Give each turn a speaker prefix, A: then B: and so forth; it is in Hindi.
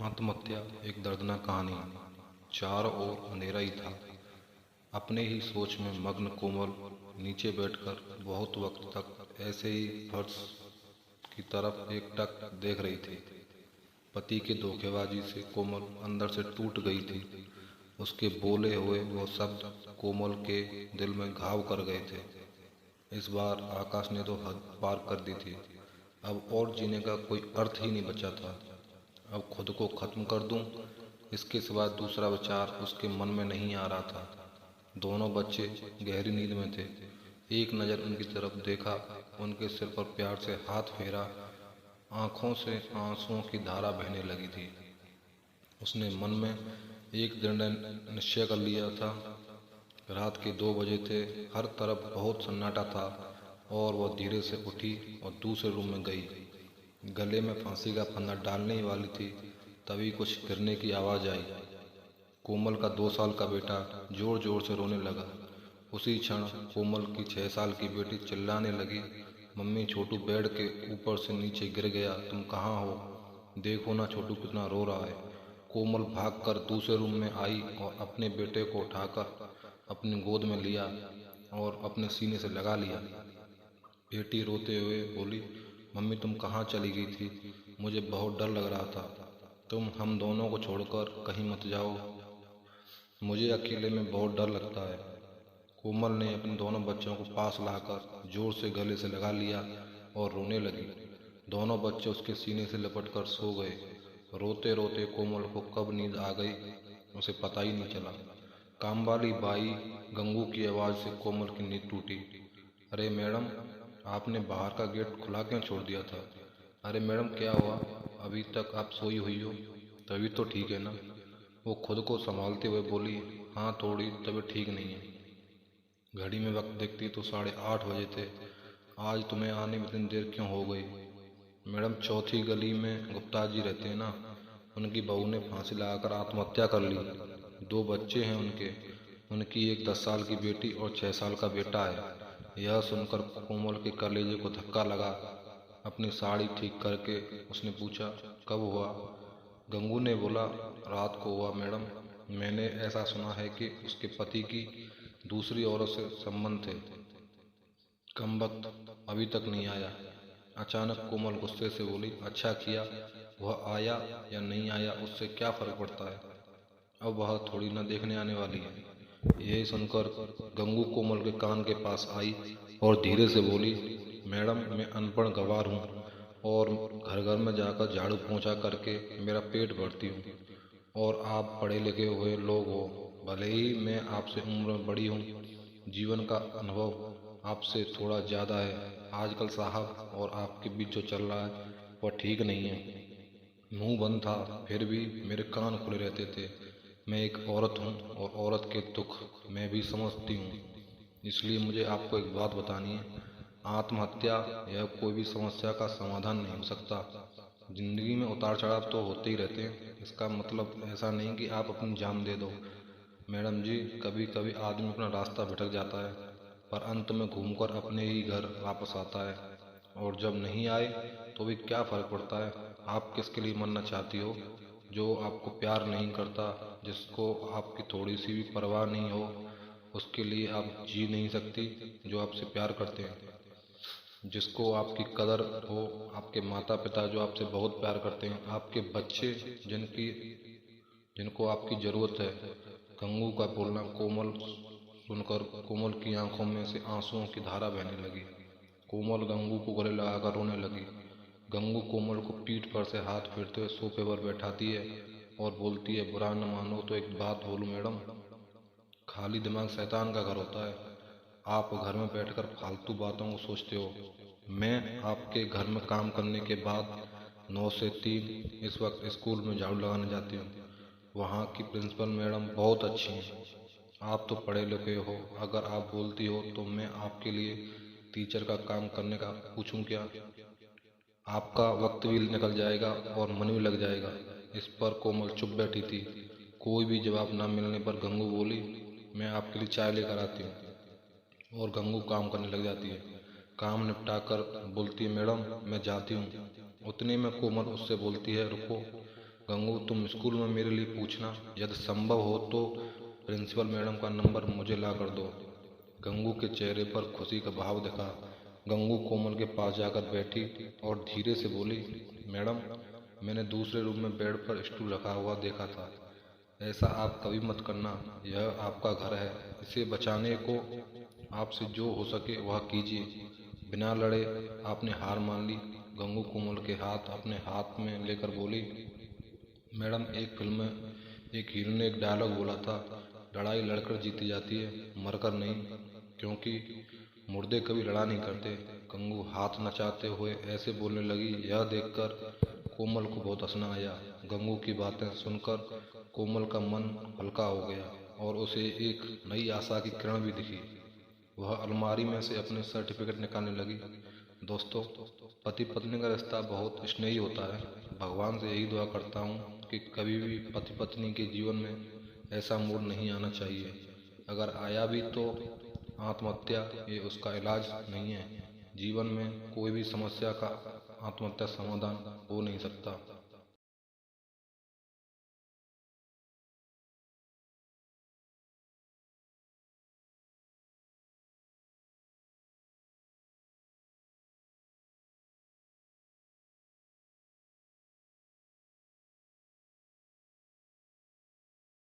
A: आत्महत्या एक दर्दनाक कहानी। चारों ओर अंधेरा ही था। अपने ही सोच में मग्न कोमल नीचे बैठकर बहुत वक्त तक ऐसे ही फर्श की तरफ एकटक देख रही थी। पति के धोखेबाजी से कोमल अंदर से टूट गई थी। उसके बोले हुए वो शब्द कोमल के दिल में घाव कर गए थे। इस बार आकाश ने तो हद पार कर दी थी। अब और जीने का कोई अर्थ ही नहीं बचा था। अब खुद को खत्म कर दूं, इसके सिवा दूसरा विचार उसके मन में नहीं आ रहा था। दोनों बच्चे गहरी नींद में थे। एक नज़र उनकी तरफ देखा, उनके सिर पर प्यार से हाथ फेरा। आंखों से आंसुओं की धारा बहने लगी थी। उसने मन में एक दृढ़ निश्चय कर लिया था। रात के 2 बजे थे। हर तरफ बहुत सन्नाटा था और वह धीरे से उठी और दूसरे रूम में गई। गले में फांसी का फंदा डालने ही वाली थी, तभी कुछ गिरने की आवाज़ आई। कोमल का 2 साल का बेटा जोर जोर से रोने लगा। उसी क्षण कोमल की 6 साल की बेटी चिल्लाने लगी, मम्मी छोटू बेड के ऊपर से नीचे गिर गया, तुम कहाँ हो? देखो ना छोटू कितना रो रहा है। कोमल भागकर दूसरे रूम में आई और अपने बेटे को उठाकर अपनी गोद में लिया और अपने सीने से लगा लिया। बेटी रोते हुए बोली, मम्मी तुम कहाँ चली गई थी? मुझे बहुत डर लग रहा था। तुम हम दोनों को छोड़कर कहीं मत जाओ, मुझे अकेले में बहुत डर लगता है। कोमल ने अपने दोनों बच्चों को पास लाकर जोर से गले से लगा लिया और रोने लगी। दोनों बच्चे उसके सीने से लिपटकर सो गए। रोते रोते कोमल को कब नींद आ गई उसे पता ही नहीं चला। कामवाली बाई गंगू की आवाज़ से कोमल की नींद टूटी। अरे मैडम, आपने बाहर का गेट खुला क्यों छोड़ दिया था? अरे मैडम क्या हुआ? अभी तक आप सोई हुई हो? तभी तो ठीक है ना? वो खुद को संभालते हुए बोली, हाँ थोड़ी तबीयत ठीक नहीं है। घड़ी में वक्त देखती तो 8:30 बजे थे। आज तुम्हें आने में इतनी देर क्यों हो गई? मैडम चौथी गली में गुप्ता जी रहते हैं ना, उनकी बहू ने फांसी लगाकर आत्महत्या कर ली। 2 बच्चे हैं उनके, उनकी एक 10 साल की बेटी और 6 साल का बेटा है। यह सुनकर कोमल के कलेजे को धक्का लगा। अपनी साड़ी ठीक करके उसने पूछा, कब हुआ? गंगू ने बोला, रात को हुआ मैडम। मैंने ऐसा सुना है कि उसके पति की दूसरी औरत से संबंध थे। कमबख्त अभी तक नहीं आया। अचानक कोमल गुस्से से बोली, अच्छा किया, वह आया या नहीं आया उससे क्या फर्क पड़ता है? अब वह थोड़ी न देखने आने वाली है। यही सुनकर गंगू कोमल के कान के पास आई और धीरे से बोली, मैडम मैं अनपढ़ गंवार हूँ और घर घर में जाकर झाड़ू पोंछा करके मेरा पेट भरती हूँ, और आप पढ़े लिखे हुए लोग हो। भले ही मैं आपसे उम्र में बड़ी हूँ, जीवन का अनुभव आपसे थोड़ा ज़्यादा है। आजकल साहब और आपके बीच जो चल रहा है वह ठीक नहीं है। मुंह बंद था फिर भी मेरे कान खुले रहते थे। मैं एक औरत हूँ और औरत के दुख मैं भी समझती हूँ, इसलिए मुझे आपको एक बात बतानी है। आत्महत्या यह कोई भी समस्या का समाधान नहीं हो सकता। जिंदगी में उतार चढ़ाव तो होते ही रहते हैं, इसका मतलब ऐसा नहीं कि आप अपनी जान दे दो। मैडम जी, कभी कभी आदमी अपना रास्ता भटक जाता है, पर अंत में घूमकर अपने ही घर वापस आता है। और जब नहीं आए तो भी क्या फर्क पड़ता है? आप किसके लिए मरना चाहती हो? जो आपको प्यार नहीं करता, जिसको आपकी थोड़ी सी भी परवाह नहीं हो, उसके लिए आप जी नहीं सकती। जो आपसे प्यार करते हैं, जिसको आपकी कदर हो, आपके माता पिता जो आपसे बहुत प्यार करते हैं, आपके बच्चे जिनकी जिनको आपकी ज़रूरत है। गंगू का बोलना कोमल सुनकर कोमल की आंखों में से आंसुओं की धारा बहने लगी। कोमल गंगू को गले लगाकर रोने लगी। गंगू कोमल को पीठ पर से हाथ फेरते हुए सोफे पर बैठाती है और बोलती है, बुरा न मानो तो एक बात बोलूं मैडम, खाली दिमाग शैतान का घर होता है। आप घर में बैठकर फालतू बातों को सोचते हो। मैं आपके घर में काम करने के बाद 9 से 3 इस वक्त स्कूल में झाड़ू लगाने जाती हूँ। वहाँ की प्रिंसिपल मैडम बहुत अच्छी हैं। आप तो पढ़े लिखे हो, अगर आप बोलती हो तो मैं आपके लिए टीचर का काम करने का पूछूं क्या? आपका वक्त भी निकल जाएगा और मन भी लग जाएगा। इस पर कोमल चुप बैठी थी। कोई भी जवाब न मिलने पर गंगू बोली, मैं आपके लिए चाय लेकर आती हूँ। और गंगू काम करने लग जाती है। काम निपटा कर बोलती है, मैडम मैं जाती हूँ। उतने में कोमल उससे बोलती है, रुको, गंगू, तुम स्कूल में मेरे लिए पूछना, यदि संभव हो तो प्रिंसिपल मैडम का नंबर मुझे ला कर दो। गंगू के चेहरे पर खुशी का भाव दिखा। गंगू कोमल के पास जाकर बैठी और धीरे से बोली, मैडम, मैंने दूसरे रूम में बेड पर स्टूल रखा हुआ देखा था। ऐसा आप कभी मत करना, यह आपका घर है। इसे बचाने को आपसे जो हो सके वह कीजिए। बिना लड़े आपने हार मान ली। गंगू कोमल के हाथ अपने हाथ में लेकर बोली, मैडम, एक फिल्म में एक हीरो ने एक डायलॉग बोला था, लड़ाई लड़कर जीती जाती है, मरकर नहीं, क्योंकि मुर्दे कभी लड़ा नहीं करते। गंगू हाथ नचाते हुए ऐसे बोलने लगी। यह देखकर कोमल को बहुत हंसना आया। गंगू की बातें सुनकर कोमल का मन हल्का हो गया और उसे एक नई आशा की किरण भी दिखी। वह अलमारी में से अपने सर्टिफिकेट निकालने लगी। दोस्तों, पति पत्नी का रिश्ता बहुत स्नेही होता है। भगवान से यही दुआ करता हूँ कि कभी भी पति पत्नी के जीवन में ऐसा मोड़ नहीं आना चाहिए। अगर आया भी तो आत्महत्या ये उसका इलाज नहीं है। जीवन में कोई भी समस्या का आत्महत्या समाधान हो नहीं सकता।